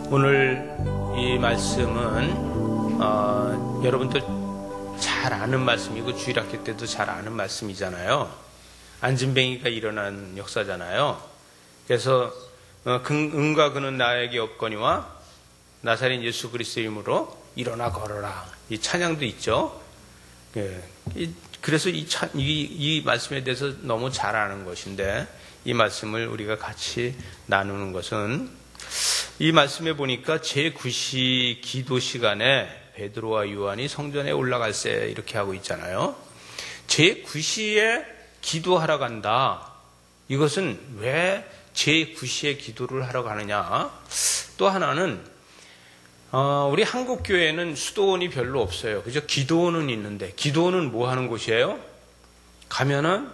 오늘 이 말씀은 여러분들 잘 아는 말씀이고 주일학교 때도 잘 아는 말씀이잖아요. 안진뱅이가 일어난 역사잖아요. 그래서 은과 그는 나에게 없거니와 나사렛 예수 그리스도의 이름으로 일어나 걸어라, 이 찬양도 있죠. 그래서 이 말씀에 대해서 너무 잘 아는 것인데, 이 말씀을 우리가 같이 나누는 것은, 이 말씀에 보니까 제9시 기도 시간에 베드로와 요한이 성전에 올라갈세 이렇게 하고 있잖아요. 제9시에 기도하러 간다. 이것은 왜 제9시에 기도를 하러 가느냐? 또 하나는 우리 한국 교회는 수도원이 별로 없어요. 그죠? 기도원은 있는데, 기도원은 뭐 하는 곳이에요? 가면은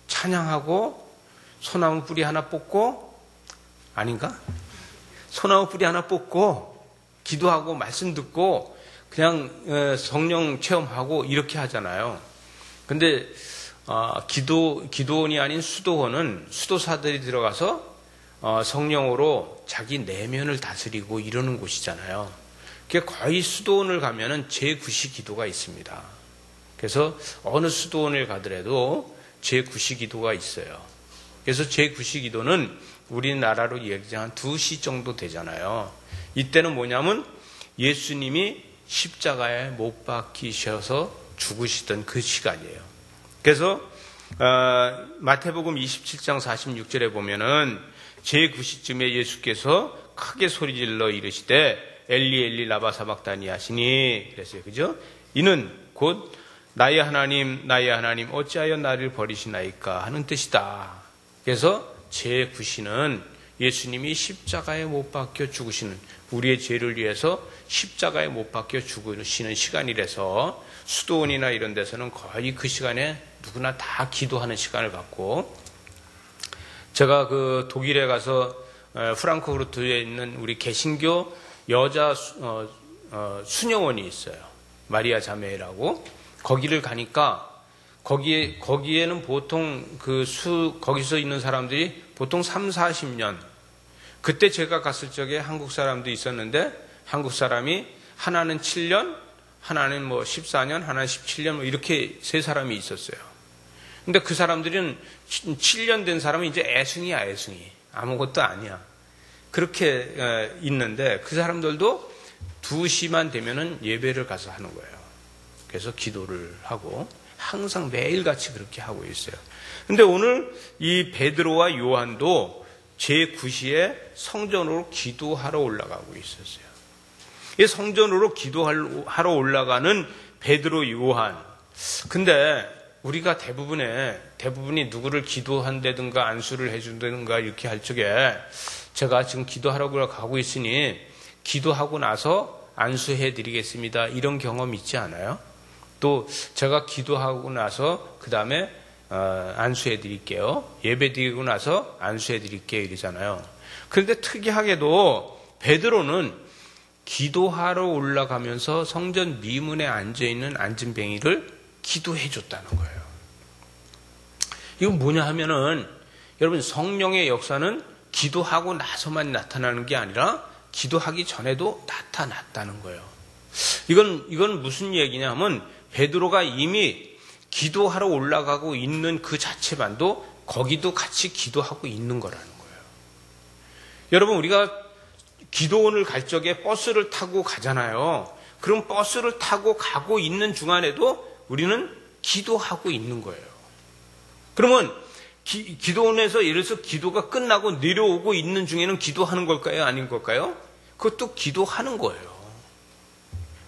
찬양하고 소나무 뿌리 하나 뽑고, 아닌가? 소나무 뿌리 하나 뽑고 기도하고 말씀 듣고 그냥 성령 체험하고 이렇게 하잖아요. 근데 기도원이 아닌 수도원은 수도사들이 들어가서 성령으로 자기 내면을 다스리고 이러는 곳이잖아요. 그게 거의 수도원을 가면은 제9시 기도가 있습니다. 그래서 어느 수도원을 가더라도 제9시 기도가 있어요. 그래서 제9시 기도는 우리나라로 얘기하면 2시 정도 되잖아요. 이때는 뭐냐면 예수님이 십자가에 못 박히셔서 죽으시던 그 시간이에요. 그래서 마태복음 27장 46절에 보면은 제9시쯤에 예수께서 크게 소리질러 이르시되 엘리 엘리 라마 사박다니 하시니 그랬어요. 그죠? 이는 곧 나의 하나님 어찌하여 나를 버리시나이까 하는 뜻이다. 그래서 제9시는 예수님이 십자가에 못 박혀 죽으시는, 우리의 죄를 위해서 십자가에 못 박혀 죽으시는 시간이라서 수도원이나 이런 데서는 거의 그 시간에 누구나 다 기도하는 시간을 갖고, 제가 그 독일에 가서 프랑크푸르트에 있는 우리 개신교 여자 수녀원이 있어요. 마리아 자매라고. 거기를 가니까 거기에는 보통 거기서 있는 사람들이 보통 30-40년. 그때 제가 갔을 적에 한국 사람도 있었는데, 한국 사람이 하나는 7년, 하나는 14년, 하나는 17년, 이렇게 세 사람이 있었어요. 근데 그 사람들은 7년 된 사람은 이제 애숭이야, 애숭이. 아무것도 아니야. 그렇게 있는데, 그 사람들도 2시만 되면은 예배를 가서 하는 거예요. 그래서 기도를 하고, 항상 매일같이 그렇게 하고 있어요. 근데 오늘 이 베드로와 요한도 제9시에 성전으로 기도하러 올라가고 있었어요. 이 성전으로 기도하러 올라가는 베드로, 요한. 근데 우리가 대부분이 누구를 기도한다든가 안수를 해준다든가 이렇게 할 적에, 제가 지금 기도하러 가고 있으니 기도하고 나서 안수해 드리겠습니다, 이런 경험 있지 않아요? 또 제가 기도하고 나서 그 다음에 안수해 드릴게요, 예배 드리고 나서 안수해 드릴게요, 이러잖아요. 그런데 특이하게도 베드로는 기도하러 올라가면서 성전 미문에 앉아있는 안진뱅이를 기도해 줬다는 거예요. 이건 뭐냐 하면은, 여러분, 성령의 역사는 기도하고 나서만 나타나는 게 아니라 기도하기 전에도 나타났다는 거예요. 이건 무슨 얘기냐 하면, 베드로가 이미 기도하러 올라가고 있는 그 자체만도 거기도 같이 기도하고 있는 거라는 거예요. 여러분, 우리가 기도원을 갈 적에 버스를 타고 가잖아요. 그럼 버스를 타고 가고 있는 중간에도 우리는 기도하고 있는 거예요. 그러면 기도원에서 예를 들어서 기도가 끝나고 내려오고 있는 중에는 기도하는 걸까요? 아닌 걸까요? 그것도 기도하는 거예요.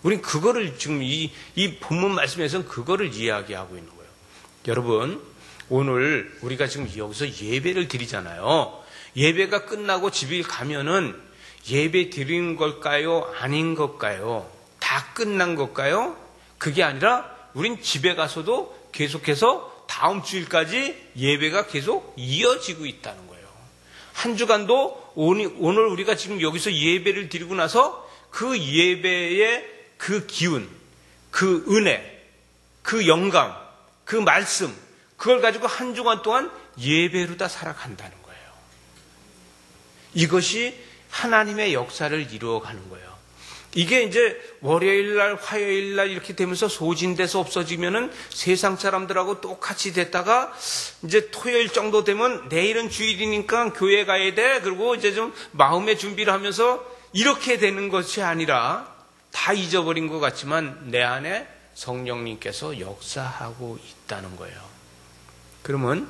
우린 그거를 지금 이 본문 말씀에서는 그거를 이야기하고 있는 거예요. 여러분, 오늘 우리가 지금 여기서 예배를 드리잖아요. 예배가 끝나고 집에 가면은 예배 드리는 걸까요? 아닌 걸까요? 다 끝난 걸까요? 그게 아니라 우린 집에 가서도 계속해서 다음 주일까지 예배가 계속 이어지고 있다는 거예요. 한 주간도 오늘 우리가 지금 여기서 예배를 드리고 나서 그 예배의 그 기운, 그 은혜, 그 영감, 그 말씀, 그걸 가지고 한 주간 동안 예배로 다 살아간다는 거예요. 이것이 하나님의 역사를 이루어가는 거예요. 이게 이제 월요일날, 화요일날 이렇게 되면서 소진돼서 없어지면은 세상 사람들하고 똑같이 됐다가 이제 토요일 정도 되면 내일은 주일이니까 교회 가야 돼. 그리고 이제 좀 마음의 준비를 하면서 이렇게 되는 것이 아니라 다 잊어버린 것 같지만 내 안에 성령님께서 역사하고 있다는 거예요. 그러면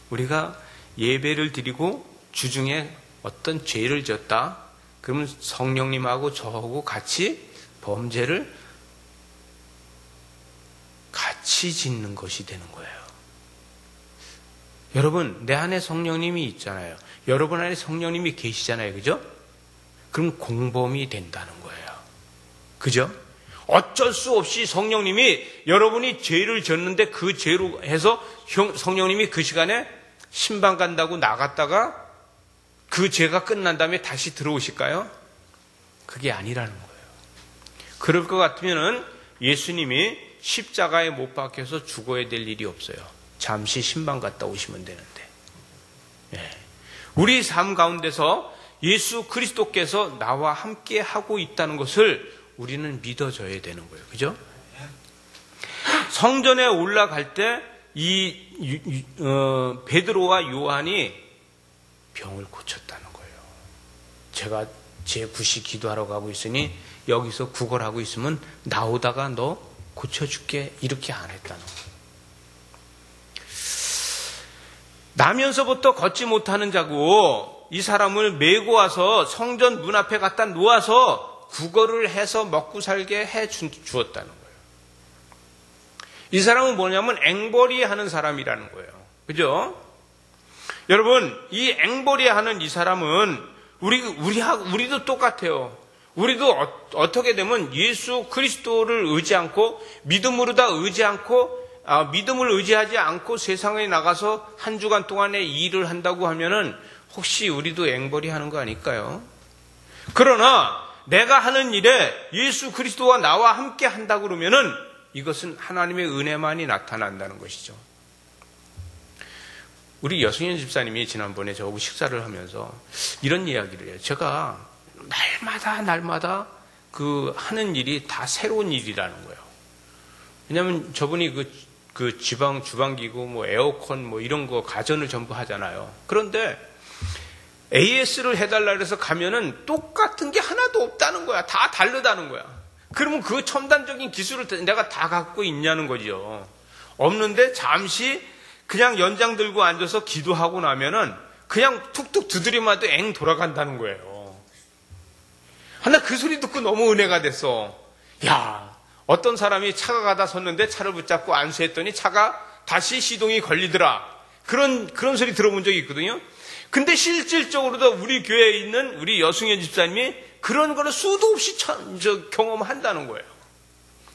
우리가 예배를 드리고 주중에 어떤 죄를 졌다. 그러면 성령님하고 저하고 같이 범죄를 같이 짓는 것이 되는 거예요. 여러분, 내 안에 성령님이 있잖아요. 여러분 안에 성령님이 계시잖아요. 그죠? 그럼 공범이 된다는 거예요. 그죠? 어쩔 수 없이 성령님이 여러분이 죄를 졌는데 그 죄로 해서 성령님이 그 시간에 신방 간다고 나갔다가 그 죄가 끝난 다음에 다시 들어오실까요? 그게 아니라는 거예요. 그럴 것 같으면은 예수님이 십자가에 못 박혀서 죽어야 될 일이 없어요. 잠시 신방 갔다 오시면 되는데. 네. 우리 삶 가운데서 예수 그리스도께서 나와 함께 하고 있다는 것을 우리는 믿어줘야 되는 거예요. 그죠? 성전에 올라갈 때 베드로와 요한이 병을 고쳤다는 거예요. 제가 제9시 기도하러 가고 있으니 여기서 구걸하고 있으면 나오다가 너 고쳐줄게 이렇게 안 했다는 거예요. 나면서부터 걷지 못하는 자고 이 사람을 메고 와서 성전 문 앞에 갖다 놓아서 구걸을 해서 먹고 살게 해 주었다는 거예요. 이 사람은 뭐냐면 앵벌이 하는 사람이라는 거예요. 그죠? 여러분, 이 앵벌이 하는 이 사람은 우리도 똑같아요. 우리도 어떻게 되면 예수 그리스도를 의지 않고 믿음을 의지하지 않고 세상에 나가서 한 주간 동안에 일을 한다고 하면은 혹시 우리도 앵벌이 하는 거 아닐까요? 그러나 내가 하는 일에 예수 그리스도와 나와 함께 한다고 그러면은 이것은 하나님의 은혜만이 나타난다는 것이죠. 우리 여승현 집사님이 지난번에 저하고 식사를 하면서 이런 이야기를 해요. 제가 날마다 그 하는 일이 다 새로운 일이라는 거예요. 왜냐하면 저분이 그 주방기구, 뭐 에어컨, 뭐 이런 거 가전을 전부 하잖아요. 그런데 AS를 해달라 그래서 가면은 똑같은 게 하나도 없다는 거야. 다 다르다는 거야. 그러면 그 첨단적인 기술을 내가 다 갖고 있냐는 거죠. 없는데 잠시 그냥 연장 들고 앉아서 기도하고 나면은 그냥 툭툭 두드리마도 엥 돌아간다는 거예요. 나 그 소리 듣고 너무 은혜가 됐어. 야, 어떤 사람이 차가 가다 섰는데 차를 붙잡고 안수했더니 차가 다시 시동이 걸리더라. 그런 소리 들어본 적이 있거든요. 근데 실질적으로도 우리 교회에 있는 우리 여승현 집사님이 그런 거를 수도 없이 경험한다는 거예요.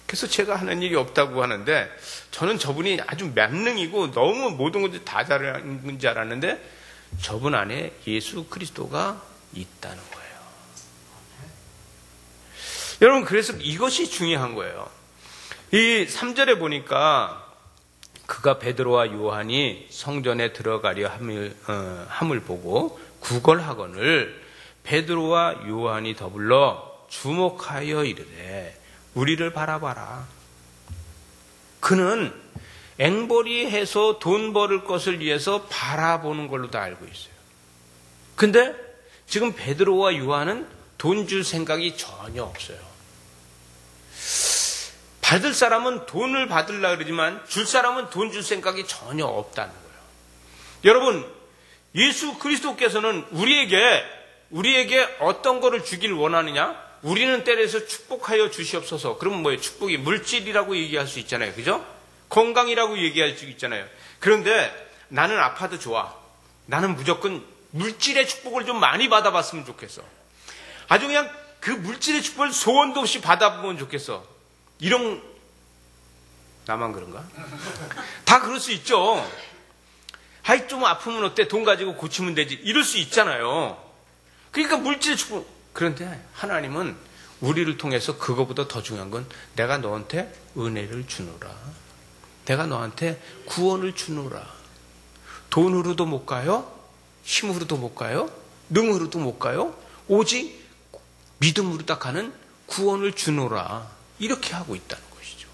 그래서 제가 하는 일이 없다고 하는데 저는 저분이 아주 만능이고 너무 모든 것을 다 잘하는 줄 알았는데 저분 안에 예수 그리스도가 있다는 거예요. 여러분, 그래서 이것이 중요한 거예요. 이 3절에 보니까 그가 베드로와 요한이 성전에 들어가려 함을 보고 구걸하거늘 베드로와 요한이 더불어 주목하여 이르되 우리를 바라봐라. 그는 앵벌이 해서 돈 벌을 것을 위해서 바라보는 걸로 다 알고 있어요. 근데 지금 베드로와 요한은 돈 줄 생각이 전혀 없어요. 받을 사람은 돈을 받으려고 그러지만 줄 사람은 돈 줄 생각이 전혀 없다는 거예요. 여러분, 예수 그리스도께서는 우리에게 어떤 거를 주길 원하느냐? 우리는 때려서 축복하여 주시옵소서. 그러면 뭐예요? 축복이 물질이라고 얘기할 수 있잖아요. 그죠? 건강이라고 얘기할 수 있잖아요. 그런데 나는 아파도 좋아. 나는 무조건 물질의 축복을 좀 많이 받아봤으면 좋겠어. 아주 그냥 그 물질의 축복을 소원도 없이 받아보면 좋겠어. 나만 그런가? 다 그럴 수 있죠. 아이, 좀 아프면 어때? 돈 가지고 고치면 되지. 이럴 수 있잖아요. 그러니까 물질의 축복. 그런데 하나님은 우리를 통해서 그거보다 더 중요한 건 내가 너한테 은혜를 주노라. 내가 너한테 구원을 주노라. 돈으로도 못 가요. 힘으로도 못 가요. 능으로도 못 가요. 오직 믿음으로 딱 하는 구원을 주노라. 이렇게 하고 있다는 것이죠.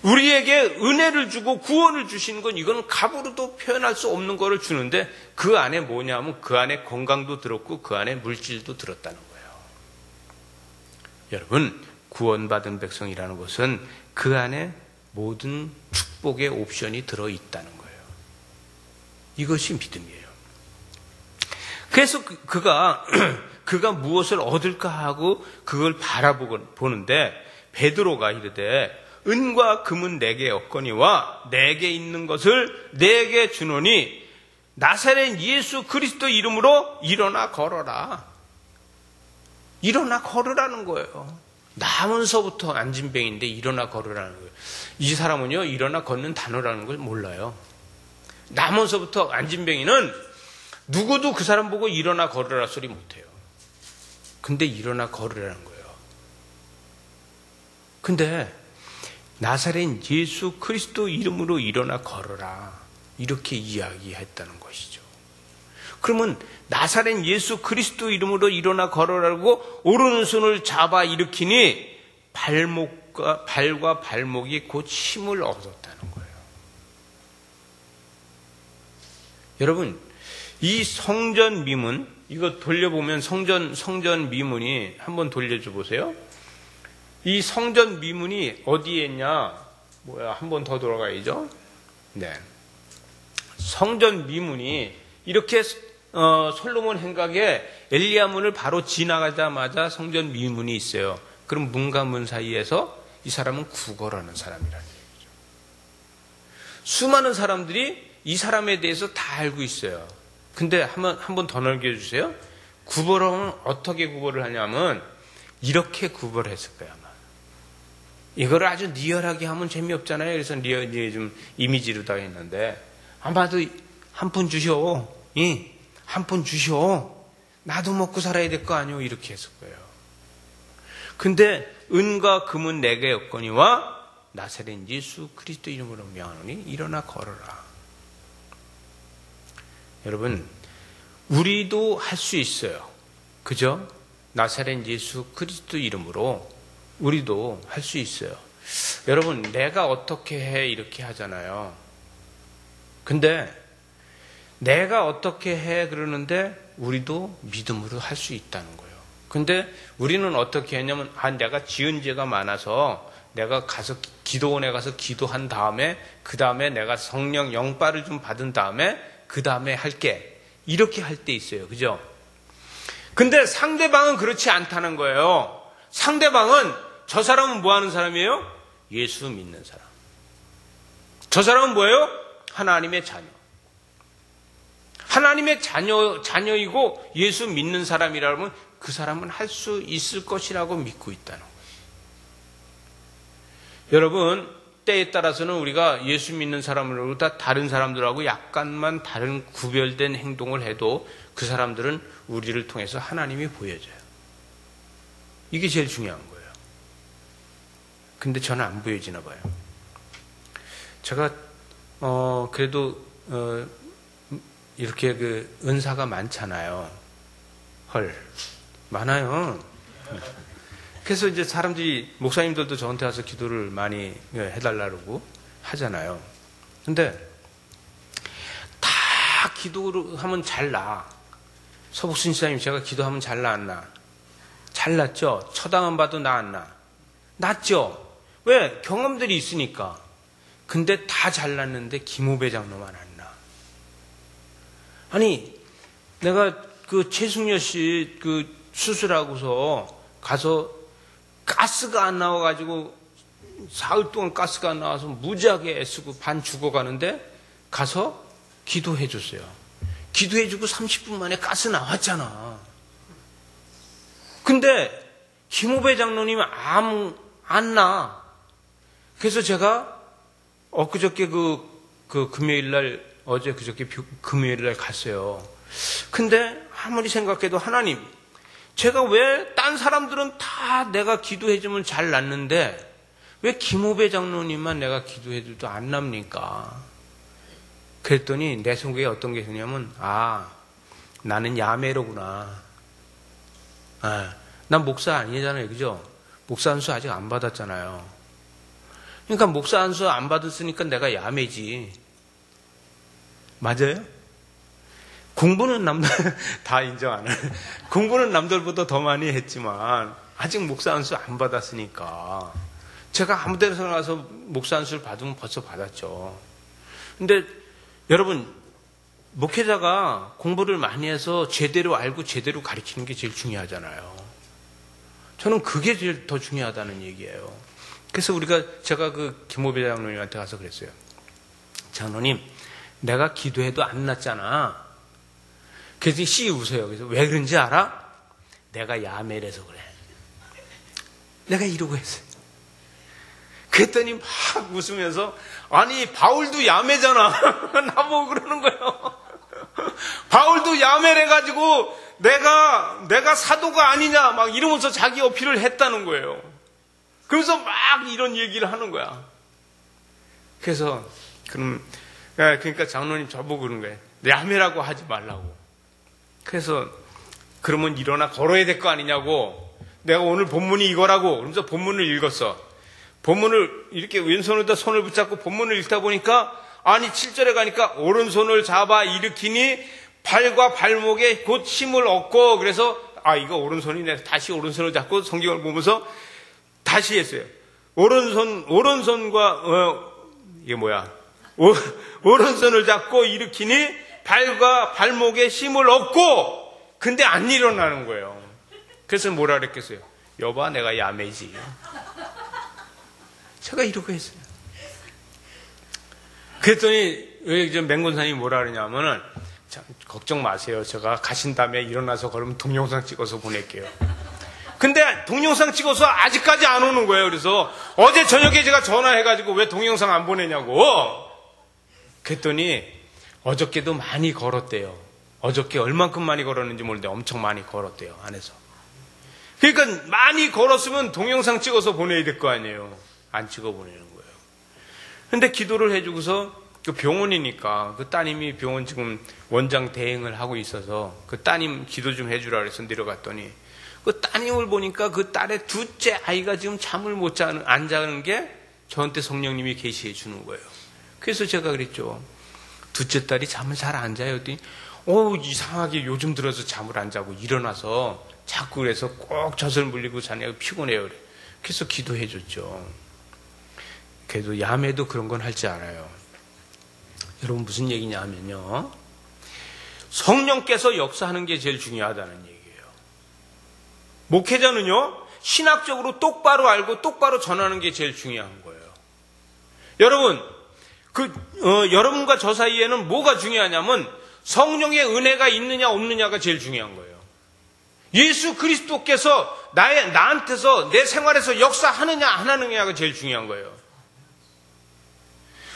우리에게 은혜를 주고 구원을 주시는 건 이건 값으로도 표현할 수 없는 거를 주는데 그 안에 뭐냐면 그 안에 건강도 들었고 그 안에 물질도 들었다는 거예요. 여러분, 구원받은 백성이라는 것은 그 안에 모든 축복의 옵션이 들어있다는 거예요. 이것이 믿음이에요. 그래서 그가 무엇을 얻을까 하고 그걸 바라보는데 베드로가 이르되 은과 금은 내게 없거니와 내게 있는 것을 내게 주노니 나사렛 예수 그리스도 이름으로 일어나 걸어라. 일어나 걸으라는 거예요. 나면서부터 안진뱅인데 일어나 걸으라는 거예요. 이 사람은요, 일어나 걷는 단어라는 걸 몰라요. 나면서부터 안진뱅이는 누구도 그 사람 보고 일어나 걸으라 소리 못해요. 근데 일어나 걸으라는 거예요. 근데 나사렛 예수 그리스도 이름으로 일어나 걸어라. 이렇게 이야기했다는 것이죠. 그러면 나사렛 예수 그리스도 이름으로 일어나 걸어라고 오른손을 잡아 일으키니 발과 발목이 곧 힘을 얻었다는 거예요. 여러분, 이 성전 미문, 이거 돌려보면 성전 미문이 한번 돌려줘 보세요. 이 성전 미문이 어디에 있냐? 한 번 더 돌아가야죠. 네. 성전 미문이 이렇게 솔로몬 행각에 엘리야 문을 바로 지나가자마자 성전 미문이 있어요. 그럼 문과 문 사이에서 이 사람은 구걸하는 사람이라는 얘기죠. 수많은 사람들이 이 사람에 대해서 다 알고 있어요. 근데 한 번 더 넘겨주세요. 구걸하면 어떻게 구걸을 하냐면 이렇게 구걸했을 거야. 아마. 이거를 아주 리얼하게 하면 재미없잖아요. 그래서 리얼 좀 이미지로다 했는데 아마도 한 푼 주셔. 한 푼 주셔. 나도 먹고 살아야 될 거 아니오. 이렇게 했을 거예요. 근데 은과 금은 내게 없거니와 나사렛 예수 그리스도 이름으로 명하노니 일어나 걸어라. 여러분, 우리도 할 수 있어요. 그죠? 나사렛 예수 그리스도 이름으로 우리도 할 수 있어요. 여러분, 내가 어떻게 해 이렇게 하잖아요. 근데 내가 어떻게 해 그러는데 우리도 믿음으로 할 수 있다는 거예요. 근데 우리는 어떻게 했냐면 내가 지은 죄가 많아서 내가 가서 기도원에 가서 기도한 다음에 그 다음에 내가 성령 영빨을 좀 받은 다음에 그 다음에 할게. 이렇게 할 때 있어요. 그죠? 근데 상대방은 그렇지 않다는 거예요. 상대방은 저 사람은 뭐 하는 사람이에요? 예수 믿는 사람. 저 사람은 뭐예요? 하나님의 자녀. 하나님의 자녀이고 예수 믿는 사람이라면 그 사람은 할 수 있을 것이라고 믿고 있다는 거예요. 여러분, 때에 따라서는 우리가 예수 믿는 사람으로 다 다른 사람들하고 약간만 다른 구별된 행동을 해도 그 사람들은 우리를 통해서 하나님이 보여져요. 이게 제일 중요한 거예요. 근데 저는 안 보여지나 봐요. 제가 그래도 이렇게 그 은사가 많잖아요. 많아요. 그래서 이제 사람들이, 목사님들도 저한테 와서 기도를 많이 해달라고 하잖아요. 근데 다 기도를 하면 잘 나. 서복순 시장님, 제가 기도하면 잘 나, 안 나? 잘 났죠? 처당은 봐도 나, 안 나? 났죠? 왜? 경험들이 있으니까. 근데 다 잘 났는데 김호배 장로만 안 나. 아니, 내가 그 최승려 씨 그 수술하고서 가서 가스가 안 나와가지고 사흘 동안 가스가 안 나와서 무지하게 애쓰고 반 죽어가는데 가서 기도해 줬어요. 기도해주고 30분 만에 가스 나왔잖아. 근데 김호배 장로님은 안 나. 그래서 제가 엊그저께 그 금요일날, 어제 그저께 금요일날 갔어요. 근데 아무리 생각해도 하나님, 제가 왜 딴 사람들은 다 내가 기도해주면 잘 낫는데 왜 김호배 장로님만 내가 기도해줘도 안 납니까? 그랬더니 내 속에 어떤 게 있냐면 나는 야매로구나. 난 목사 아니잖아요. 그죠? 목사 안수 아직 안 받았잖아요. 그러니까 목사 안수 안 받았으니까 내가 야매지. 맞아요? 공부는 남들 다 인정하는. 공부는 남들보다 더 많이 했지만 아직 목사 안수 안 받았으니까 제가 아무 데나 가서 목사 안수를 받으면 벌써 받았죠. 근데 여러분, 목회자가 공부를 많이 해서 제대로 알고 제대로 가르치는 게 제일 중요하잖아요. 저는 그게 제일 더 중요하다는 얘기예요. 그래서 제가 그 김호배 장로님한테 가서 그랬어요. 장로님, 내가 기도해도 안 낫잖아. 그래서 씨 웃어요. 그래서 왜 그런지 알아? 내가 야매라서 그래. 내가 이러고 했어요. 그랬더니 막 웃으면서, 아니 바울도 야매잖아. 나보고 그러는 거예요. 바울도 야매래가지고 내가 사도가 아니냐 막 이러면서 자기 어필을 했다는 거예요. 그래서 막 이런 얘기를 하는 거야. 그래서 그러니까 장로님 저보고 그러는 거예요. 야매라고 하지 말라고. 그래서 그러면 일어나 걸어야 될 거 아니냐고. 내가 오늘 본문이 이거라고. 그러면서 본문을 읽었어. 본문을 이렇게 왼손에다 손을 붙잡고 본문을 읽다 보니까, 아니 7절에 가니까 오른손을 잡아 일으키니 발과 발목에 곧 힘을 얻고, 그래서 이거 오른손이네. 다시 오른손을 잡고 성경을 보면서 다시 했어요. 오른손과 이게 뭐야? 오른손을 잡고 일으키니 발과 발목에 힘을 얻고, 근데 안 일어나는 거예요. 그래서 뭐라 그랬겠어요? 여봐, 내가 야매지. 제가 이러고 했어요. 그랬더니 맹건사님이 뭐라 그러냐면은, 걱정 마세요. 제가 가신 다음에 일어나서 걸으면 동영상 찍어서 보낼게요. 근데 동영상 찍어서 아직까지 안 오는 거예요. 그래서 어제 저녁에 제가 전화해가지고 왜 동영상 안 보내냐고. 그랬더니 어저께도 많이 걸었대요. 어저께 얼만큼 많이 걸었는지 모르는데 엄청 많이 걸었대요, 안에서. 그러니까 많이 걸었으면 동영상 찍어서 보내야 될 거 아니에요. 안 찍어 보내는 거예요. 근데 기도를 해주고서 그 병원이니까 그 따님이 병원 지금 원장 대행을 하고 있어서 그 따님 기도 좀 해주라 그래서 내려갔더니 그 따님을 보니까 그 딸의 둘째 아이가 지금 잠을 안 자는 게 저한테 성령님이 계시해 주는 거예요. 그래서 제가 그랬죠. 둘째 딸이 잠을 잘 안 자요. 그랬더니 이상하게 요즘 들어서 잠을 안 자고 일어나서 자꾸 그래서 꼭 젖을 물리고 자네가 피곤해요. 그래. 그래서 기도해 줬죠. 그래도 야매도 그런 건 할 줄 알아요. 여러분 무슨 얘기냐 하면요. 성령께서 역사하는 게 제일 중요하다는 얘기예요. 목회자는요. 신학적으로 똑바로 알고 똑바로 전하는 게 제일 중요한 거예요. 여러분, 여러분과 저 사이에는 뭐가 중요하냐면 성령의 은혜가 있느냐 없느냐가 제일 중요한 거예요. 예수 그리스도께서 나한테서 내 생활에서 역사하느냐 안 하느냐가 제일 중요한 거예요.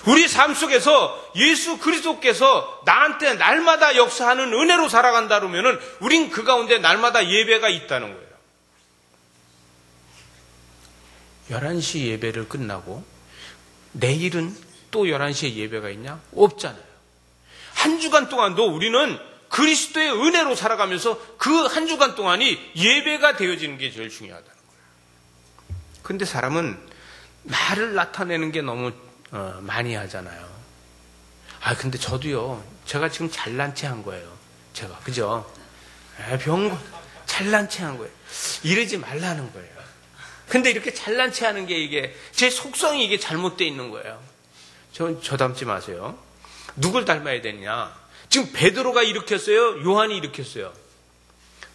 우리 삶 속에서 예수 그리스도께서 나한테 날마다 역사하는 은혜로 살아간다 그러면은 우린 그 가운데 날마다 예배가 있다는 거예요. 11시 예배를 끝나고 내일은 또 11시에 예배가 있냐? 없잖아요. 한 주간 동안도 우리는 그리스도의 은혜로 살아가면서 그 한 주간 동안이 예배가 되어지는 게 제일 중요하다는 거예요. 근데 사람은 나를 나타내는 게 너무 많이 하잖아요. 근데 저도요. 제가 지금 잘난 체 한 거예요. 제가. 그죠? 병 잘난 체 한 거예요. 이러지 말라는 거예요. 근데 이렇게 잘난 체 하는 게 이게 제 속성이 이게 잘못되어 있는 거예요. 저 닮지 마세요. 누굴 닮아야 되느냐? 지금 베드로가 일으켰어요? 요한이 일으켰어요?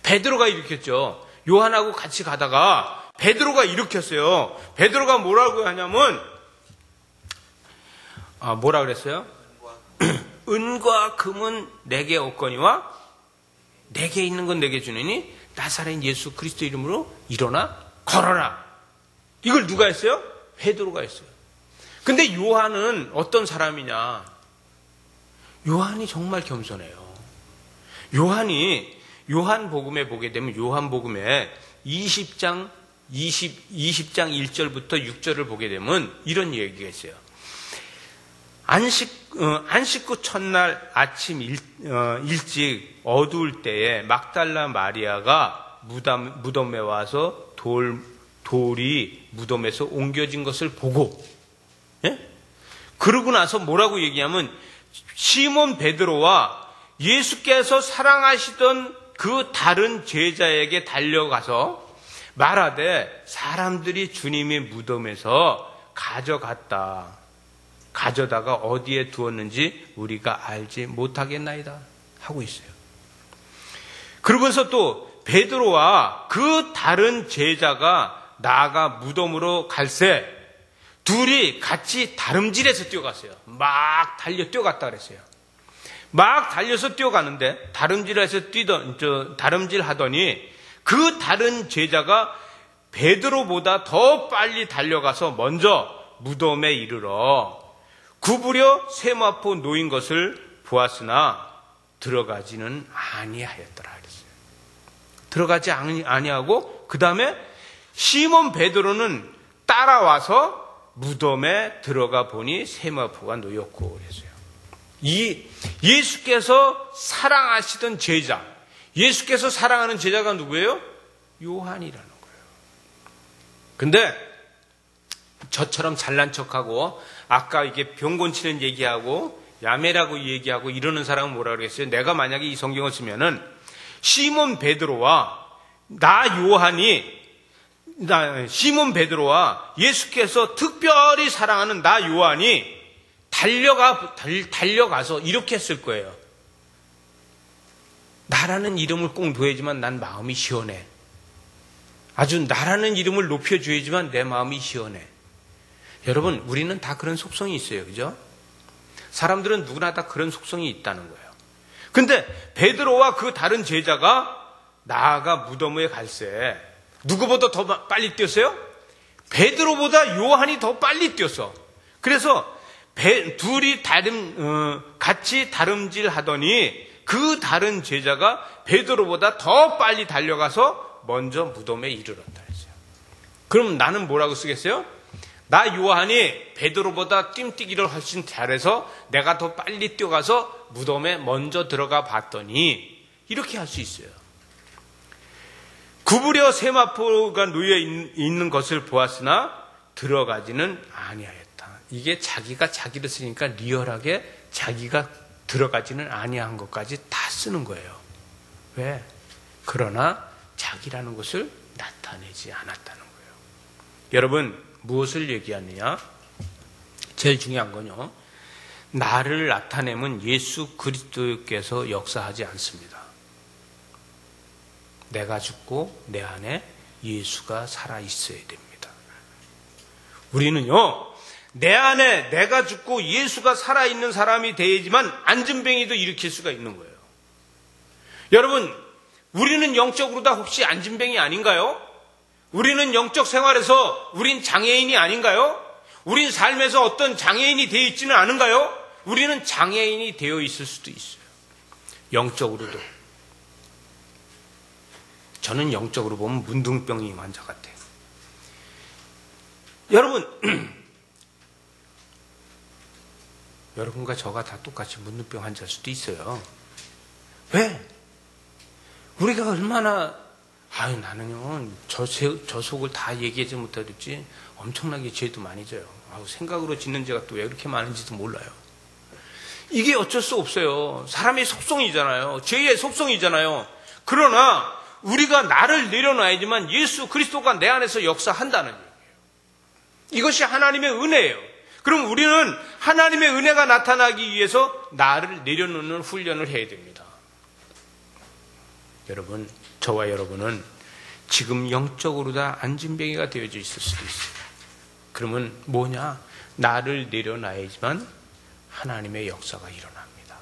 베드로가 일으켰죠. 요한하고 같이 가다가 베드로가 일으켰어요. 베드로가 뭐라고 하냐면 뭐라 그랬어요? 은과 금은 내게 없거니와 내게 있는 건 내게 주느니 나사렛 예수 그리스도 이름으로 일어나 걸어라. 이걸 누가 했어요? 베드로가 했어요. 근데 요한은 어떤 사람이냐? 요한이 정말 겸손해요. 요한복음에 보게 되면 요한복음에 20장 1절부터 6절을 보게 되면 이런 얘기가 있어요. 안식구 첫날 아침 일찍 어두울 때에 막달라 마리아가 무덤에 와서 돌이 무덤에서 옮겨진 것을 보고, 예? 그러고 나서 뭐라고 얘기하면 시몬 베드로와 예수께서 사랑하시던 그 다른 제자에게 달려가서 말하되 사람들이 주님의 무덤에서 가져다가 어디에 두었는지 우리가 알지 못하겠나이다 하고 있어요. 그러면서 또 베드로와 그 다른 제자가 나아가 무덤으로 갈새 둘이 같이 다름질해서 뛰어갔어요. 막 달려 뛰어갔다 그랬어요. 막 달려서 뛰어가는데 다름질 하더니 그 다른 제자가 베드로보다 더 빨리 달려가서 먼저 무덤에 이르러 구부려 세마포 놓인 것을 보았으나 들어가지는 아니하였더라 그랬어요. 들어가지 아니하고 그 다음에 시몬 베드로는 따라와서 무덤에 들어가 보니 세마포가 놓였고 그랬어요. 이 예수께서 사랑하시던 제자, 예수께서 사랑하는 제자가 누구예요? 요한이라는 거예요. 근데 저처럼 잘난 척하고 아까 이게 병 고치는 얘기하고 야매라고 얘기하고 이러는 사람은 뭐라 그랬어요? 내가 만약에 이 성경을 쓰면은 시몬 베드로와 시몬 베드로와 예수께서 특별히 사랑하는 나 요한이 달려가서 이렇게 했을 거예요. 나라는 이름을 꼭 둬야지만 난 마음이 시원해. 아주 나라는 이름을 높여줘야지만 내 마음이 시원해. 여러분, 우리는 다 그런 속성이 있어요. 그죠? 사람들은 누구나 다 그런 속성이 있다는 거예요. 근데 베드로와 그 다른 제자가 나아가 무덤에 갈새 누구보다 더 빨리 뛰었어요? 베드로보다 요한이 더 빨리 뛰었어. 그래서 둘이 같이 다름질 하더니 그 다른 제자가 베드로보다 더 빨리 달려가서 먼저 무덤에 이르렀다 했어요. 그럼 나는 뭐라고 쓰겠어요? 나 요한이 베드로보다 뜀뛰기를 훨씬 잘해서 내가 더 빨리 뛰어가서 무덤에 먼저 들어가 봤더니 이렇게 할 수 있어요. 구부려 세마포가 놓여 있는 것을 보았으나 들어가지는 아니하였다. 이게 자기가 자기를 쓰니까 리얼하게 자기가 들어가지는 아니한 것까지 다 쓰는 거예요. 왜? 그러나 자기라는 것을 나타내지 않았다는 거예요. 여러분, 무엇을 얘기하느냐? 제일 중요한 건요, 나를 나타내면 예수 그리스도께서 역사하지 않습니다. 내가 죽고 내 안에 예수가 살아있어야 됩니다. 우리는요, 내 안에 내가 죽고 예수가 살아있는 사람이 되야지만 안진뱅이도 일으킬 수가 있는 거예요. 여러분, 우리는 영적으로 다 혹시 안진뱅이 아닌가요? 우리는 영적 생활에서 우린 장애인이 아닌가요? 우린 삶에서 어떤 장애인이 되어 있지는 않은가요? 우리는 장애인이 되어 있을 수도 있어요. 영적으로도. 저는 영적으로 보면 문둥병이 환자 같아요. 여러분, 여러분과 저가 다 똑같이 문둥병 환자일 수도 있어요. 왜? 우리가 얼마나 나는요 저 속을 다 얘기하지 못하겠지 엄청나게 죄도 많이 져요. 생각으로 짓는 죄가 또 왜 그렇게 많은지도 몰라요. 이게 어쩔 수 없어요. 사람의 속성이잖아요. 죄의 속성이잖아요. 그러나 우리가 나를 내려놔야지만 예수 그리스도가 내 안에서 역사한다는 얘기예요. 이것이 하나님의 은혜예요. 그럼 우리는 하나님의 은혜가 나타나기 위해서 나를 내려놓는 훈련을 해야 됩니다. 여러분, 저와 여러분은 지금 영적으로 다 안진뱅이가 되어져 있을 수도 있어요. 그러면 뭐냐? 나를 내려놔야지만 하나님의 역사가 일어납니다.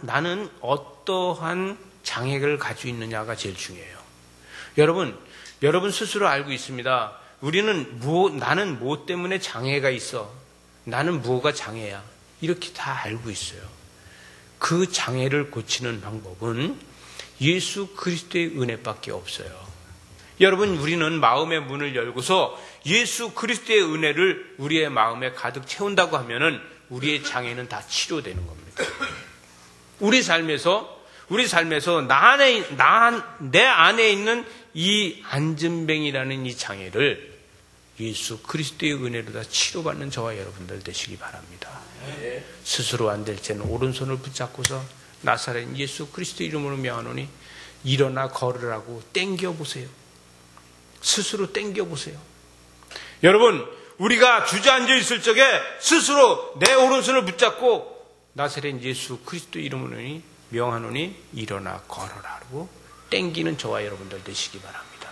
나는 어떠한 장애를 가지고 있느냐가 제일 중요해요. 여러분 스스로 알고 있습니다. 나는 뭐 때문에 장애가 있어? 나는 뭐가 장애야? 이렇게 다 알고 있어요. 그 장애를 고치는 방법은 예수 그리스도의 은혜밖에 없어요. 여러분, 우리는 마음의 문을 열고서 예수 그리스도의 은혜를 우리의 마음에 가득 채운다고 하면은 우리의 장애는 다 치료되는 겁니다. 우리 삶에서 우리 삶에서 내 안에 있는 이 안진뱅이라는 이 장애를 예수 그리스도의 은혜로 다 치료받는 저와 여러분들 되시기 바랍니다. 스스로 안 될 때는 오른손을 붙잡고서 나사렛 예수 그리스도 이름으로 명하노니 일어나 걸으라고 땡겨보세요. 스스로 땡겨보세요. 여러분, 우리가 주저앉아 있을 적에 스스로 내 오른손을 붙잡고 나사렛 예수 그리스도 이름으로 명하노니 일어나 걸어라고 땡기는 저와 여러분들 되시기 바랍니다.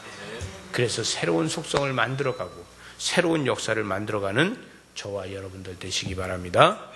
그래서 새로운 속성을 만들어가고 새로운 역사를 만들어가는 저와 여러분들 되시기 바랍니다.